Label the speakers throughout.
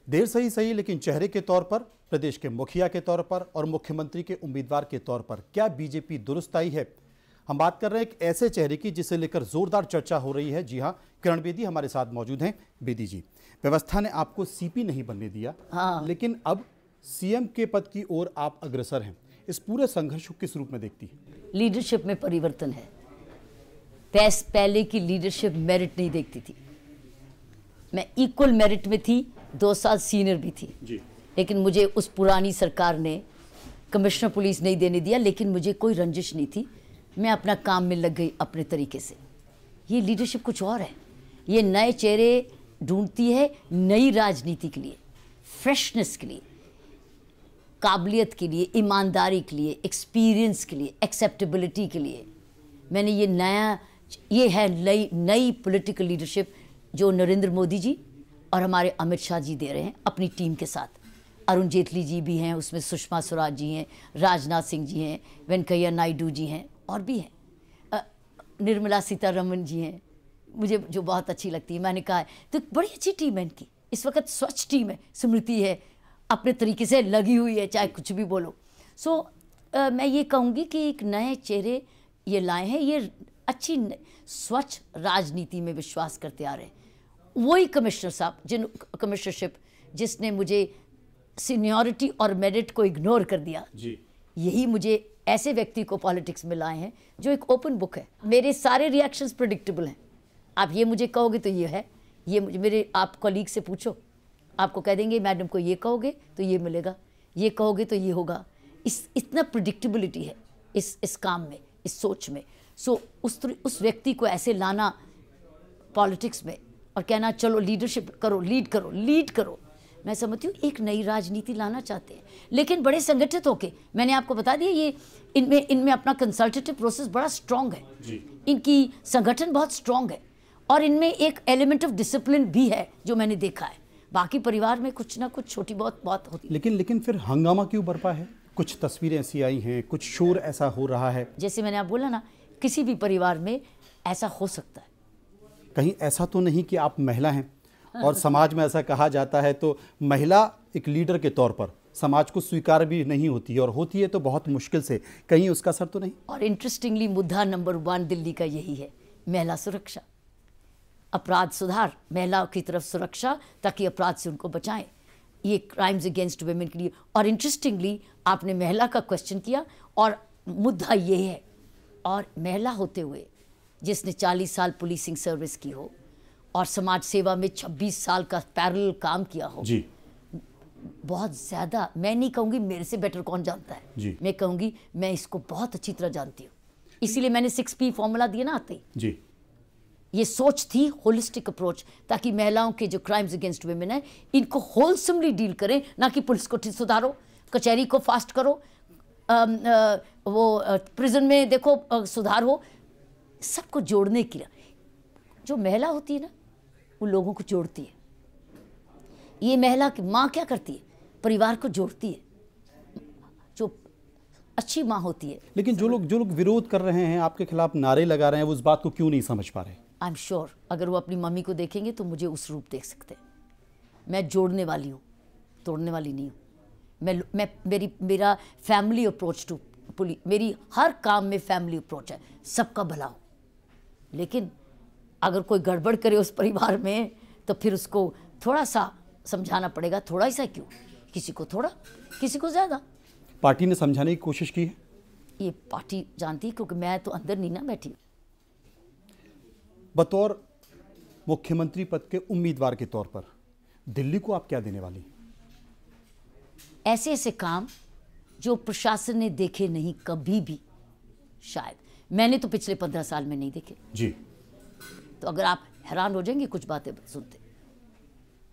Speaker 1: देर सही सही लेकिन चेहरे के तौर पर, प्रदेश के मुखिया के तौर पर और मुख्यमंत्री के उम्मीदवार के तौर पर क्या बीजेपी दुरुस्त आई है? हम बात कर रहे हैं एक ऐसे चेहरे की जिसे लेकर जोरदार चर्चा हो रही है। जी हां, किरण बेदी हमारे साथ मौजूद हैं। बेदी जी, व्यवस्था ने आपको सीपी नहीं बनने दिया, लेकिन अब सीएम के पद की ओर आप अग्रसर हैं। इस पूरे संघर्ष को किस रूप में देखती है?
Speaker 2: लीडरशिप में परिवर्तन है। पहले की लीडरशिप मेरिट नहीं देखती थी। मैं इक्वल मेरिट में थी, 2 साल सीनियर भी थी
Speaker 1: जी।
Speaker 2: लेकिन मुझे उस पुरानी सरकार ने कमिश्नर पुलिस नहीं देने दिया, लेकिन मुझे कोई रंजिश नहीं थी। मैं अपना काम में लग गई अपने तरीके से। ये लीडरशिप कुछ और है। ये नए चेहरे ढूंढती है नई राजनीति के लिए, फ्रेशनेस के लिए, काबिलियत के लिए, ईमानदारी के लिए, एक्सपीरियंस के लिए, एक्सेप्टेबिलिटी के लिए। मैंने ये है नई पॉलिटिकल लीडरशिप जो नरेंद्र मोदी जी और हमारे अमित शाह जी दे रहे हैं अपनी टीम के साथ। अरुण जेटली जी भी हैं उसमें, सुषमा स्वराज जी हैं, राजनाथ सिंह जी हैं, वेंकैया नायडू जी हैं और भी हैं, निर्मला सीतारमण जी हैं, मुझे जो बहुत अच्छी लगती है। मैंने कहा है तो बड़ी अच्छी टीम है इनकी। इस वक्त स्वच्छ टीम है, स्मृति है, अपने तरीके से लगी हुई है, चाहे कुछ भी बोलो। मैं ये कहूँगी कि एक नए चेहरे ये लाए हैं, ये अच्छी स्वच्छ राजनीति में विश्वास करते आ रहे हैं। वही कमिश्नर साहब कमिश्नरशिप जिसने मुझे सीनियरिटी और मेरिट को इग्नोर कर दिया
Speaker 1: जी।
Speaker 2: यही मुझे ऐसे व्यक्ति को पॉलिटिक्स में लाए हैं जो एक ओपन बुक है। मेरे सारे रिएक्शंस प्रेडिक्टेबल हैं। आप ये मुझे कहोगे तो ये है, ये मेरे आप कलीग से पूछो, आपको कह देंगे मैडम को ये कहोगे तो ये मिलेगा, ये कहोगे तो ये होगा। इतना प्रेडिक्टेबिलिटी है इस काम में, इस सोच में। उस व्यक्ति को ऐसे लाना पॉलिटिक्स में और कहना चलो लीडरशिप करो, लीड करो। मैं समझती हूँ एक नई राजनीति लाना चाहते हैं, लेकिन बड़े संगठित होके। मैंने आपको बता दिया ये इनमें अपना कंसल्टेटिव प्रोसेस बड़ा स्ट्रॉन्ग है
Speaker 1: जी।
Speaker 2: इनकी संगठन बहुत स्ट्रॉन्ग है और इनमें एक एलिमेंट ऑफ डिसिप्लिन भी है जो मैंने देखा है। बाकी परिवार में कुछ ना कुछ छोटी बहुत बात होती है।
Speaker 1: लेकिन फिर हंगामा क्यों बरपा है? कुछ तस्वीरें ऐसी आई हैं, कुछ शोर ऐसा हो रहा है।
Speaker 2: जैसे मैंने आप बोला ना, किसी भी परिवार में ऐसा हो सकता है।
Speaker 1: कहीं ऐसा तो नहीं कि आप महिला हैं और समाज में ऐसा कहा जाता है तो महिला एक लीडर के तौर पर समाज को स्वीकार भी नहीं होती है, और होती है तो बहुत मुश्किल से। कहीं उसका असर तो नहीं?
Speaker 2: और इंटरेस्टिंगली मुद्दा नंबर 1 दिल्ली का यही है, महिला सुरक्षा, अपराध सुधार, महिलाओं की तरफ सुरक्षा ताकि अपराध से उनको बचाएं। ये क्राइम्स अगेंस्ट वुमेन के लिए। और इंटरेस्टिंगली आपने महिला का क्वेश्चन किया और मुद्दा ये है, और महिला होते हुए जिसने 40 साल पुलिसिंग सर्विस की हो और समाज सेवा में 26 साल का पैरेलल काम किया हो
Speaker 1: जी।
Speaker 2: बहुत ज़्यादा, मैं नहीं कहूँगी मेरे से बेटर कौन जानता है
Speaker 1: जी।
Speaker 2: मैं कहूँगी मैं इसको बहुत अच्छी तरह जानती हूँ। इसीलिए मैंने 6P फॉर्मूला दिया ना आते ही।
Speaker 1: जी।
Speaker 2: ये सोच थी होलिस्टिक अप्रोच, ताकि महिलाओं के जो क्राइम्स अगेंस्ट वुमेन है इनको होलसमली डील करें, ना कि पुलिस को सुधारो, कचहरी को फास्ट करो, वो प्रिजन में देखो सुधार हो। सबको जोड़ने के लिए जो महिला होती है ना वो लोगों को जोड़ती है। ये महिला की माँ क्या करती है? परिवार को जोड़ती है, जो अच्छी माँ होती है।
Speaker 1: लेकिन जो लोग विरोध कर रहे हैं, आपके खिलाफ नारे लगा रहे हैं, वो उस बात को क्यों नहीं समझ पा रहे?
Speaker 2: आई एम श्योर अगर वो अपनी मम्मी को देखेंगे तो मुझे उस रूप देख सकते हैं। मैं जोड़ने वाली हूँ, तोड़ने वाली नहीं हूँ। मेरा फैमिली अप्रोच टू पुलिस, मेरी हर काम में फैमिली अप्रोच है, सबका भला हो। लेकिन अगर कोई गड़बड़ करे उस परिवार में तो फिर उसको थोड़ा सा समझाना पड़ेगा। थोड़ा सा क्यों, किसी को थोड़ा, किसी को ज़्यादा।
Speaker 1: पार्टी ने समझाने की कोशिश की है?
Speaker 2: ये पार्टी जानती है, क्योंकि मैं तो अंदर नहीं ना बैठी।
Speaker 1: बतौर मुख्यमंत्री पद के उम्मीदवार के तौर पर दिल्ली को आप क्या देने वाली?
Speaker 2: ऐसे ऐसे काम जो प्रशासन ने देखे नहीं कभी भी, शायद मैंने तो पिछले 15 साल में नहीं देखे
Speaker 1: जी।
Speaker 2: तो अगर आप हैरान हो जाएंगे कुछ बातें सुनते।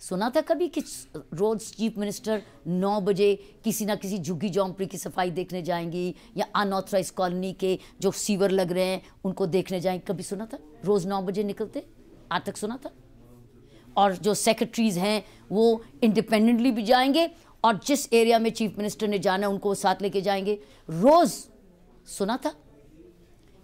Speaker 2: सुना था कभी कि रोज चीफ मिनिस्टर 9 बजे किसी ना किसी झुग्गी झोंपड़ी की सफाई देखने जाएंगी, या अनऑथराइज कॉलोनी के जो सीवर लग रहे हैं उनको देखने जाएंगे? कभी सुना था? रोज 9 बजे निकलते, आज तक सुना था? और जो सेक्रेटरीज हैं वो इंडिपेंडेंटली भी जाएंगे और जिस एरिया में चीफ मिनिस्टर ने जाना है उनको वो साथ लेके जाएंगे। रोज सुना था?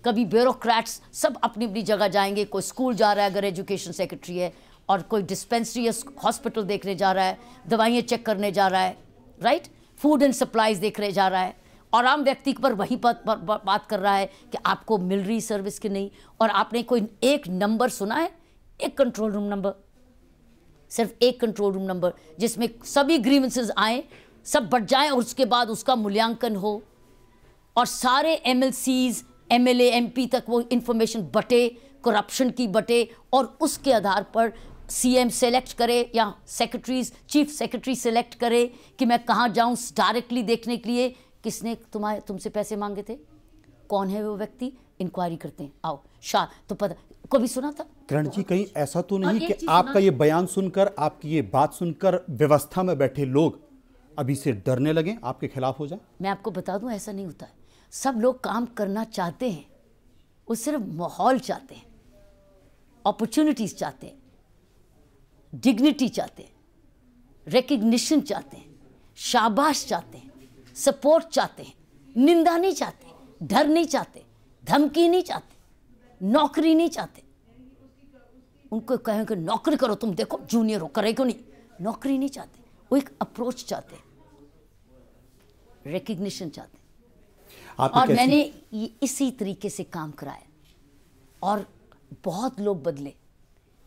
Speaker 2: कभी ब्यूरोक्रेट्स सब अपनी अपनी जगह जाएंगे, कोई स्कूल जा रहा है अगर एजुकेशन सेक्रेटरी है, और कोई डिस्पेंसरी या हॉस्पिटल देखने जा रहा है, दवाइयाँ चेक करने जा रहा है, राइट, फूड एंड सप्लाईज देखने जा रहा है, और आम व्यक्ति पर वही बात कर रहा है कि आपको मिल रही सर्विस कि नहीं। और आपने कोई एक नंबर सुना है, एक कंट्रोल रूम नंबर, सिर्फ एक कंट्रोल रूम नंबर जिसमें सभी ग्रीवेंसेस आए, सब बढ़ जाएं और उसके बाद उसका मूल्यांकन हो और सारे एमएलसीज, एमएलए, एमपी तक वो इंफॉर्मेशन बटे, करप्शन की बटे, और उसके आधार पर सीएम सेलेक्ट करे या सेक्रेटरीज, चीफ सेक्रेटरी सेलेक्ट करे कि मैं कहाँ जाऊँ डायरेक्टली देखने के लिए किसने तुमसे पैसे मांगे थे, कौन है वो व्यक्ति, इंक्वायरी करते हैं, आओ शाह। तो पता कभी सुना था
Speaker 1: किरण जी, कहीं ऐसा तो नहीं कि आपका ये बयान सुनकर, आपकी ये बात सुनकर व्यवस्था में बैठे लोग अभी से डरने लगे, आपके खिलाफ हो जाए?
Speaker 2: मैं आपको बता दूं, ऐसा नहीं होता है। सब लोग काम करना चाहते हैं, वो सिर्फ माहौल चाहते हैं, अपॉर्चुनिटीज चाहते हैं, डिग्निटी चाहते हैं, रिकग्निशन चाहते हैं, शाबाश चाहते हैं, सपोर्ट चाहते हैं, निंदा नहीं चाहते, डर नहीं चाहते, धमकी नहीं चाहते, नौकरी नहीं चाहते। उनको कहें कि नौकरी करो, तुम देखो जूनियर हो, करे क्यों नहीं, नौकरी नहीं चाहते, वो एक अप्रोच चाहते हैं, रिकग्निशन चाहते हैं। और मैंने ये इसी तरीके से काम कराया और बहुत लोग बदले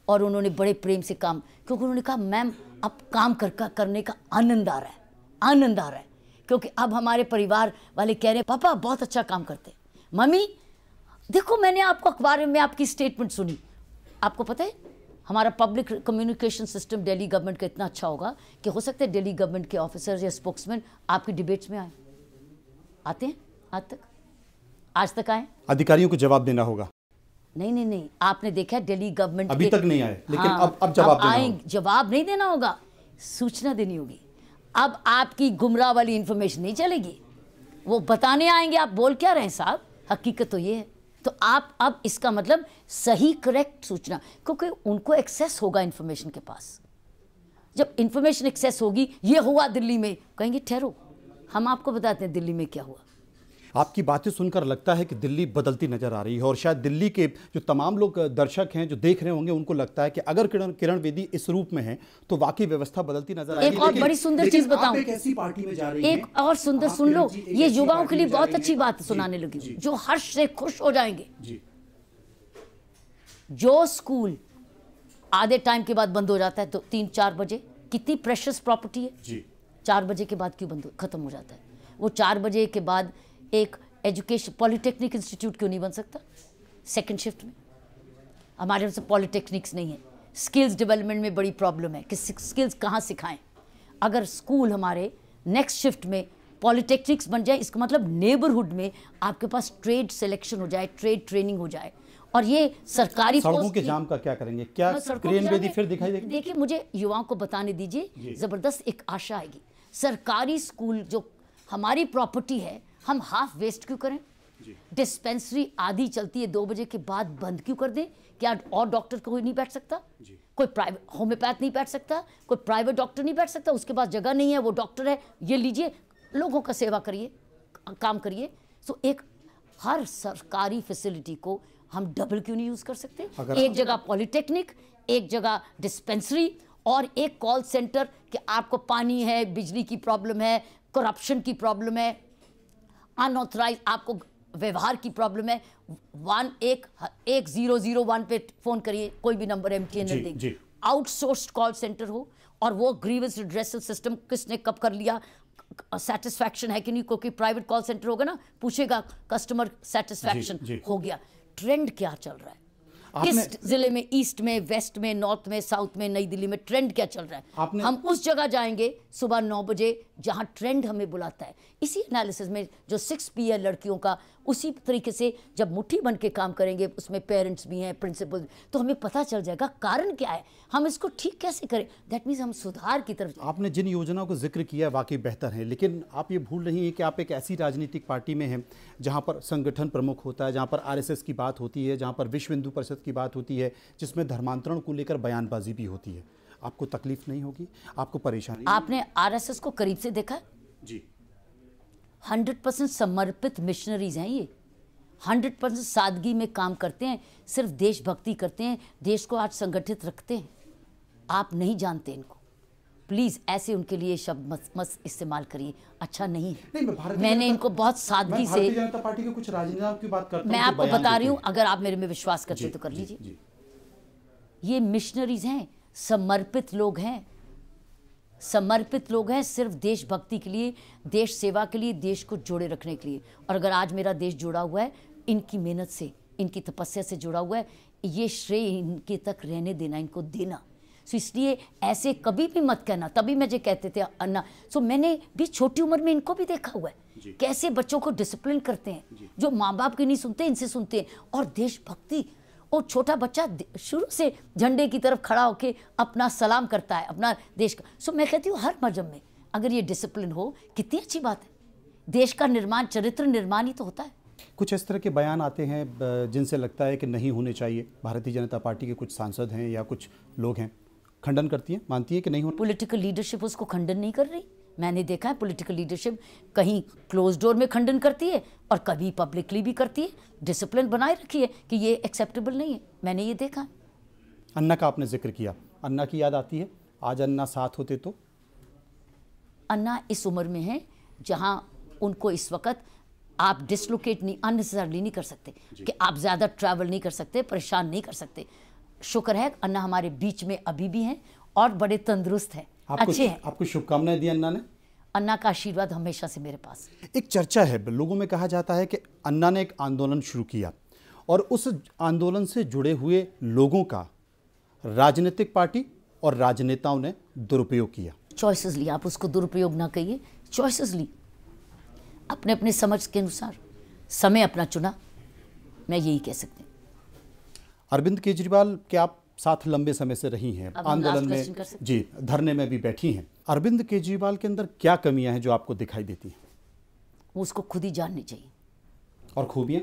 Speaker 2: और उन्होंने बड़े प्रेम से काम, क्योंकि उन्होंने कहा मैम अब काम करने का आनंद आ रहा है, आनंद आ रहा है, क्योंकि अब हमारे परिवार वाले कह रहे हैं पापा बहुत अच्छा काम करते हैं, मम्मी देखो मैंने आपको अखबार में आपकी स्टेटमेंट सुनी। आपको पता है हमारा public communication system Delhi government का इतना अच्छा होगा कि हो सकता है दिल्ली गवर्नमेंट के ऑफिसर्स या स्पोक्समैन आपकी डिबेट्स में आए, आते हैं आज तक आए?
Speaker 1: अधिकारियों को जवाब देना होगा।
Speaker 2: नहीं, आपने देखा दिल्ली गवर्नमेंट
Speaker 1: अभी तक नहीं आए, लेकिन अब जवाब देना होगा।
Speaker 2: जवाब नहीं देना होगा, सूचना देनी होगी। अब आपकी गुमराह वाली इंफॉर्मेशन नहीं चलेगी, वो बताने आएंगे आप बोल क्या रहे हैं साहब, हकीकत तो ये है। तो आप अब इसका मतलब सही करेक्ट सूचना, क्योंकि उनको एक्सेस होगा इंफॉर्मेशन के पास। जब इंफॉर्मेशन एक्सेस होगी, ये हुआ दिल्ली में, कहेंगे ठहरो हम आपको बताते हैं दिल्ली में क्या हुआ।
Speaker 1: आपकी बातें सुनकर लगता है कि दिल्ली बदलती नजर आ रही है और शायद दिल्ली के जो तमाम लोग दर्शक हैं जो देख रहे होंगे उनको लगता है कि अगर किरण बेदी इस रूप में है तो वाकई व्यवस्था बदलती नजर आएगी।
Speaker 2: एक और बड़ी सुंदर चीज बताऊं,
Speaker 1: एक ऐसी पार्टी में जा रही हैं,
Speaker 2: एक और सुंदर सुन लो, ये युवाओं के लिए बहुत अच्छी बात सुनाने लगी जो हर्ष से खुश हो जाएंगे। जो स्कूल आधे टाइम के बाद बंद हो जाता है तो 3-4 बजे, कितनी प्रेशियस प्रॉपर्टी है, 4 बजे के बाद क्यों बंद खत्म हो जाता है? वो 4 बजे के बाद एक एजुकेशन पॉलिटेक्निक इंस्टीट्यूट क्यों नहीं बन सकता सेकंड शिफ्ट में? हमारे यहाँ से पॉलिटेक्निक्स नहीं है, स्किल्स डेवलपमेंट में बड़ी प्रॉब्लम है कि स्किल्स कहाँ सिखाएं। अगर स्कूल हमारे नेक्स्ट शिफ्ट में पॉलिटेक्निक्स बन जाए, इसका मतलब नेबरहुड में आपके पास ट्रेड सिलेक्शन हो जाए, ट्रेड ट्रेनिंग हो जाए। और ये सरकारी
Speaker 1: सड़कों के जाम का क्या करेंगे? क्या किरण बेदी फिर दिखाई देगी?
Speaker 2: देखिए मुझे युवाओं को बताने दीजिए, जबरदस्त एक आशा आएगी। सरकारी स्कूल जो हमारी प्रॉपर्टी है, हम हाफ वेस्ट क्यों करें? डिस्पेंसरी आधी चलती है, 2 बजे के बाद बंद क्यों कर दें? क्या और डॉक्टर कोई नहीं बैठ सकता? कोई प्राइवेट होम्योपैथ नहीं बैठ सकता? कोई प्राइवेट डॉक्टर नहीं बैठ सकता? उसके पास जगह नहीं है, वो डॉक्टर है, ये लीजिए, लोगों का सेवा करिए, काम करिए। सो एक हर सरकारी फैसिलिटी को हम डबल क्यों नहीं यूज कर सकते? एक जगह पॉलिटेक्निक, एक जगह डिस्पेंसरी और एक कॉल सेंटर कि आपको पानी है, बिजली की प्रॉब्लम है, करप्शन की प्रॉब्लम है, अनऑथराइज आपको व्यवहार की प्रॉब्लम है, 1001 पे फोन करिए, कोई भी number MTN outsourced call centre हो और वो ग्रीवेंस रिड्रेसल सिस्टम किसने कब कर लिया, सेटिस्फैक्शन है कि नहीं, क्योंकि प्राइवेट कॉल सेंटर होगा ना, पूछेगा कस्टमर सेटिस्फैक्शन हो गया। ट्रेंड क्या चल रहा है किस जिले में, ईस्ट में, वेस्ट में, नॉर्थ में, साउथ में, नई दिल्ली में ट्रेंड क्या चल रहा है? हम उस जगह जाएंगे सुबह 9 बजे जहां ट्रेंड हमें बुलाता है। इसी एनालिसिस में जो 6P है लड़कियों का, उसी तरीके से जब मुट्ठी बन के काम करेंगे, उसमें पेरेंट्स भी हैं, प्रिंसिपल, तो हमें पता चल जाएगा कारण क्या है, हम इसको ठीक कैसे करें। दैट मीन्स हम सुधार की तरफ।
Speaker 1: आपने जिन योजनाओं को जिक्र किया वाकई बेहतर है, लेकिन आप ये भूल रही हैं कि आप एक ऐसी राजनीतिक पार्टी में हैं जहाँ पर संगठन प्रमुख होता है, जहाँ पर RSS की बात होती है, जहाँ पर विश्व हिंदू परिषद की बात होती है, जिसमें धर्मांतरण को लेकर बयानबाजी भी होती है। आपको तकलीफ नहीं होगी? आपको परेशानी?
Speaker 2: आपने RSS को करीब से देखा? जी। 100% समर्पित मिशनरीज हैं ये, 100% सादगी में काम करते हैं, सिर्फ देशभक्ति करते हैं, देश को आज संगठित रखते हैं। आप नहीं जानते इनको, प्लीज ऐसे उनके लिए शब्द मत इस्तेमाल करिए, अच्छा नहीं है। मैंने इनको बहुत सादगी से,
Speaker 1: भारतीय जनता पार्टी के कुछ राजनेताओं की बात करता हूं,
Speaker 2: मैं आपको बता रही हूं, अगर आप मेरे में विश्वास करते तो कर लीजिए। ये मिशनरीज हैं, समर्पित लोग हैं, समर्पित लोग हैं सिर्फ देशभक्ति के लिए, देश सेवा के लिए, देश को जोड़े रखने के लिए। और अगर आज मेरा देश जुड़ा हुआ है इनकी मेहनत से, इनकी तपस्या से जुड़ा हुआ है, ये श्रेय इनके तक रहने देना, इनको देना। सो इसलिए ऐसे कभी भी मत कहना। तभी मुझे कहते थे अन्ना, सो मैंने भी छोटी उम्र में इनको भी देखा हुआ है कैसे बच्चों को डिसिप्लिन करते हैं, जो माँ बाप की नहीं सुनते इनसे सुनते हैं। और देशभक्ति, और छोटा बच्चा शुरू से झंडे की तरफ खड़ा होकर अपना सलाम करता है अपना देश का। सो मैं कहती हूँ हर मजहब में अगर ये डिसिप्लिन हो, कितनी अच्छी बात है। देश का निर्माण चरित्र निर्माण ही तो होता है।
Speaker 1: कुछ इस तरह के बयान आते हैं जिनसे लगता है कि नहीं होने चाहिए। भारतीय जनता पार्टी के कुछ सांसद हैं या कुछ लोग हैं, खंडन करती हैं, मानती है कि नहीं होना।
Speaker 2: पॉलिटिकल लीडरशिप उसको खंडन नहीं कर रही। मैंने देखा है पॉलिटिकल लीडरशिप कहीं क्लोज डोर में खंडन करती है और कभी पब्लिकली भी करती है। डिसिप्लिन बनाए रखी है कि ये एक्सेप्टेबल नहीं है, मैंने ये देखा है।
Speaker 1: अन्ना का आपने जिक्र किया, अन्ना की याद आती है, आज अन्ना साथ होते तो।
Speaker 2: अन्ना इस उम्र में है जहां उनको इस वक्त आप डिसलोकेट नहीं, अननेसेसरली नहीं कर सकते, कि आप ज़्यादा ट्रैवल नहीं कर सकते, परेशान नहीं कर सकते। शुक्र है अन्ना हमारे बीच में अभी भी हैं और बड़े तंदुरुस्त हैं, अच्छे हैं।
Speaker 1: आपको शुभकामनाएं दी अन्ना ने?
Speaker 2: अन्ना का आशीर्वाद हमेशा से मेरे पास।
Speaker 1: एक चर्चा है, लोगों में कहा जाता है कि अन्ना ने एक आंदोलन शुरू किया और उस आंदोलन से जुड़े हुए लोगों का राजनीतिक पार्टी और राजनेताओं ने दुरुपयोग किया।
Speaker 2: चॉइसेस ली, आप उसको दुरुपयोग ना कहिए, चॉइसेस ली अपने अपने समझ के अनुसार, समय अपना चुना, मैं यही कह सकती हूँ।
Speaker 1: अरविंद केजरीवाल के आप साथ लंबे समय से रही हैं, आंदोलन में जी, धरने में भी बैठी हैं। अरविंद केजरीवाल के अंदर क्या कमियां हैं जो आपको दिखाई देती हैं?
Speaker 2: वो उसको खुद ही जाननी चाहिए।
Speaker 1: और खूबियां?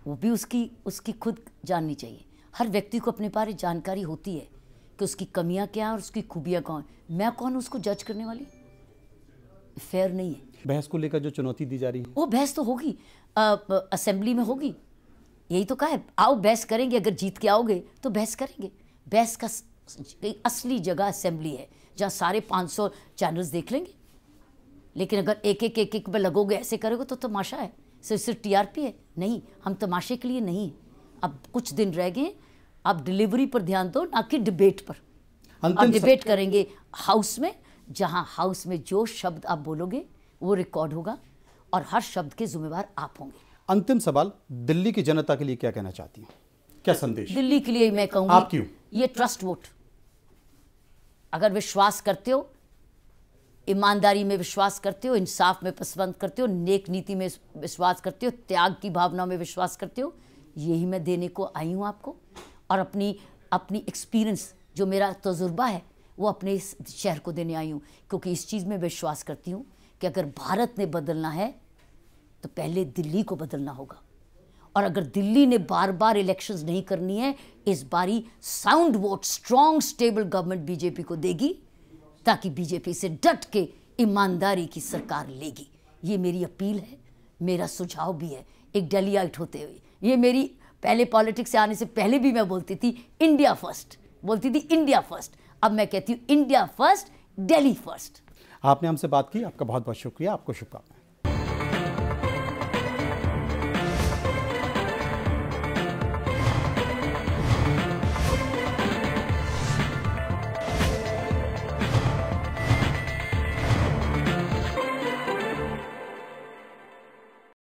Speaker 2: वो भी उसकी खुद जाननी चाहिए। हर व्यक्ति को अपने बारे जानकारी होती है कि उसकी कमियां क्या हैं और उसकी खूबियां कौन। मैं कौन उसको जज करने वाली? फेयर नहीं है।
Speaker 1: बहस को लेकर जो चुनौती दी जा रही है,
Speaker 2: वो बहस तो होगी, असेंबली में होगी। यही तो कहा है, आओ बहस करेंगे, अगर जीत के आओगे तो बहस करेंगे। बहस का असली जगह असेंबली है, जहाँ सारे 500 चैनल्स देख लेंगे। लेकिन अगर एक एक पे लगोगे, ऐसे करोगे तो तमाशा है, सिर्फ टीआरपी है। नहीं, हम तमाशे के लिए नहीं। अब कुछ दिन रह गए, अब डिलीवरी पर ध्यान दो, ना कि डिबेट पर। अब डिबेट करेंगे हाउस में, जहाँ हाउस में जो शब्द आप बोलोगे वो रिकॉर्ड होगा और हर शब्द के जिम्मेवार आप होंगे।
Speaker 1: अंतिम सवाल, दिल्ली की जनता के लिए क्या कहना चाहती हैं? क्या संदेश?
Speaker 2: दिल्ली के लिए मैं कहूँगी,
Speaker 1: आप क्यों?
Speaker 2: ये ट्रस्ट वोट, अगर विश्वास करते हो, ईमानदारी में विश्वास करते हो, इंसाफ में पसंद करते हो, नेक नीति में विश्वास करते हो, त्याग की भावना में विश्वास करते हो, यही मैं देने को आई हूँ आपको। और अपनी एक्सपीरियंस, जो मेरा तजुर्बा है, वो अपने इस शहर को देने आई हूँ। क्योंकि इस चीज़ में विश्वास करती हूँ कि अगर भारत ने बदलना है तो पहले दिल्ली को बदलना होगा। और अगर दिल्ली ने बार बार इलेक्शंस नहीं करनी है, इस बारी sound vote, strong stable government BJP को देगी, ताकि बीजेपी से डट के ईमानदारी की सरकार लेगी। ये मेरी अपील है, मेरा सुझाव भी है, एक दिल्लीइट होते हुए। ये मेरी पहले पॉलिटिक्स से आने से पहले भी मैं बोलती थी इंडिया फर्स्ट, बोलती थी इंडिया फर्स्ट। अब मैं कहती हूँ इंडिया फर्स्ट, दिल्ली फर्स्ट।
Speaker 1: आपने हमसे बात की, आपका बहुत बहुत शुक्रिया, आपको शुभकामनाएं।